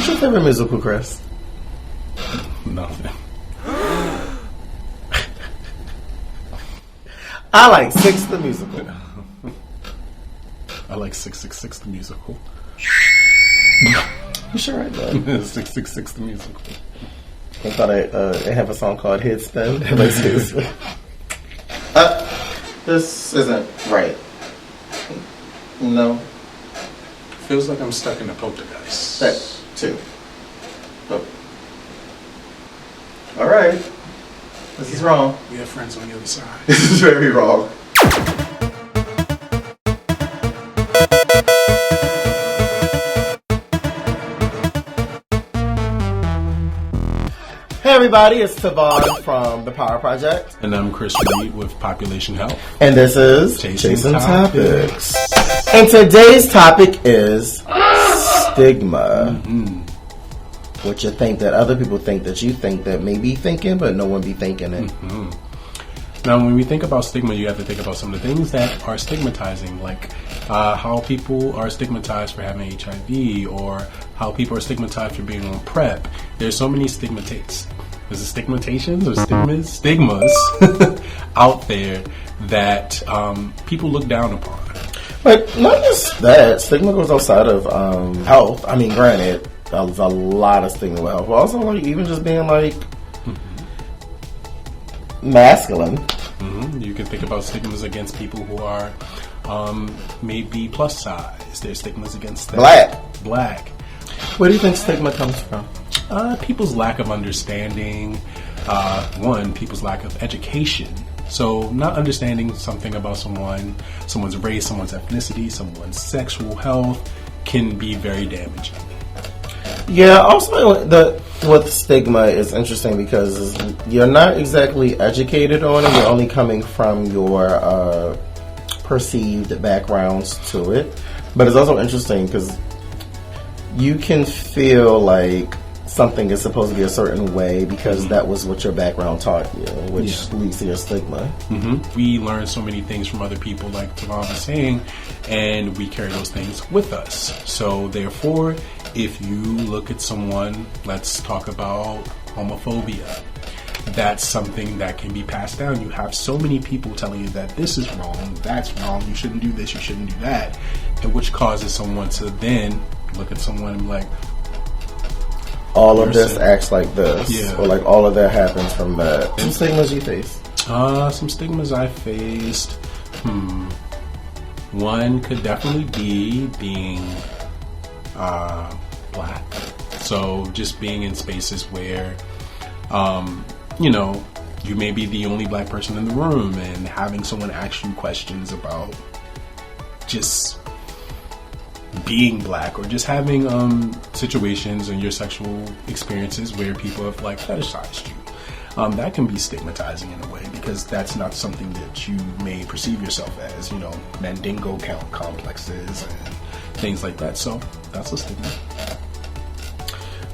What's your favorite musical, Chris? Nothing. I like Six the musical. I like 666 the musical. You sure I do? 666 the musical. I thought they have a song called Headspin. This isn't right. No. Feels like I'm stuck in a poltergeist. That too. Oh. All right. This is wrong. We have friends on the other side. This is very wrong. Hey everybody, it's Ta'Von from The Power Project. And I'm Chris Reed with Population Health. And this is Chasing Topics. And today's topic is stigma. Mm-hmm. What you think that other people think that you think that may be thinking, but no one be thinking it. Mm-hmm. Now, when we think about stigma, you have to think about some of the things that are stigmatizing, like how people are stigmatized for having HIV, or how people are stigmatized for being on PrEP. There's so many stigmatations or stigmas out there that people look down upon. But not just that, stigma goes outside of health. I mean, granted, there's a lot of stigma with health, but also like even just being like masculine. Mm-hmm. You can think about stigmas against people who are maybe plus size. There's stigmas against that. Black. Where do you think stigma comes from? People's lack of understanding. People's lack of education. So not understanding something about someone's race, someone's ethnicity, someone's sexual health can be very damaging. Yeah, also with stigma is interesting because you're not exactly educated on it. You're only coming from your perceived backgrounds to it. But it's also interesting because you can feel like something is supposed to be a certain way because that was what your background taught you, which leads to your stigma. Mm-hmm. We learn so many things from other people, like Ta'Von was saying, and we carry those things with us. So therefore, if you look at someone, let's talk about homophobia. That's something that can be passed down. You have so many people telling you that this is wrong, that's wrong, you shouldn't do this, you shouldn't do that, and which causes someone to then look at someone and be like, all of this acts like this. Yeah. Or like all of that happens from that. Some stigmas you face? Some stigmas I faced. One could definitely be being black. So just being in spaces where, you may be the only black person in the room and having someone ask you questions about just being black, or just having situations in your sexual experiences where people have like fetishized you. That can be stigmatizing in a way because that's not something that you may perceive yourself as, Mandingo complexes and things like that. So that's a stigma.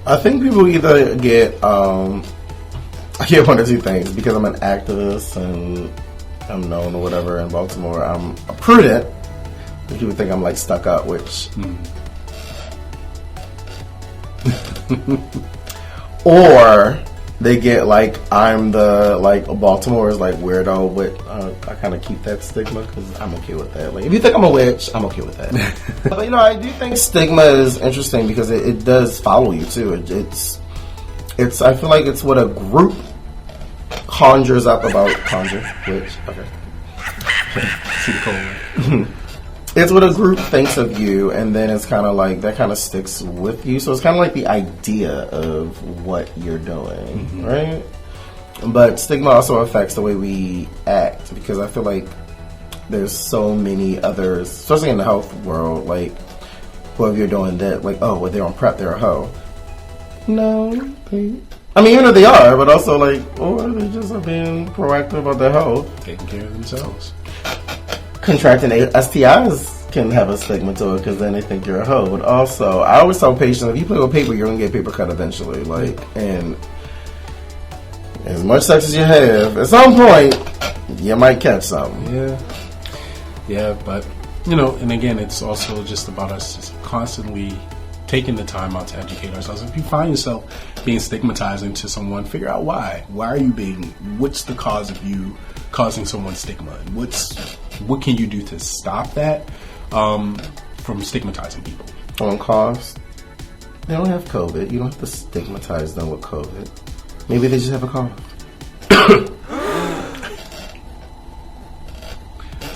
I think people either get I get one or two things. Because I'm an activist and I'm known or whatever in Baltimore, I'm prudent. People think I'm like stuck up, which or they get like I'm the like Baltimore's like weirdo, but I kind of keep that stigma because I'm okay with that. Like if you think I'm a witch, I'm okay with that. But I do think stigma is interesting because it does follow you too. It's I feel like it's what a group conjures up about witch. Okay. See the cold. It's what a group thinks of you, and then it's kind of like that kind of sticks with you. So it's kind of like the idea of what you're doing, right? But stigma also affects the way we act because I feel like there's so many others, especially in the health world, like whoever you're doing that, like, oh, well, they're on PrEP, they're a hoe. No, even though they are, but also like, or they just are being proactive about their health, taking care of themselves. Contracting STIs can have a stigma to it because then they think you're a hoe. But also, I always tell patients, if you play with paper, you're going to get paper cut eventually. Like, and as much sex as you have, at some point, you might catch something. Yeah, but, and again, it's also just about us just constantly taking the time out to educate ourselves. If you find yourself being stigmatizing to someone, figure out why. Why are you what's the cause of you causing someone stigma? What can you do to stop that from stigmatizing people? On cause, they don't have COVID. You don't have to stigmatize them with COVID. Maybe they just have a cough.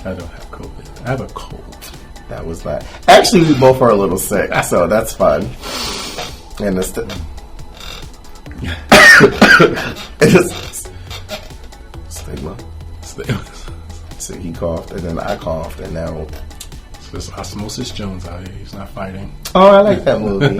I don't have COVID. I have a cold. That was that. Actually, we both are a little sick, so that's fun. And it's stigma. So he coughed, and then I coughed, and now it's Osmosis Jones out here. He's not fighting. Oh, I like that movie.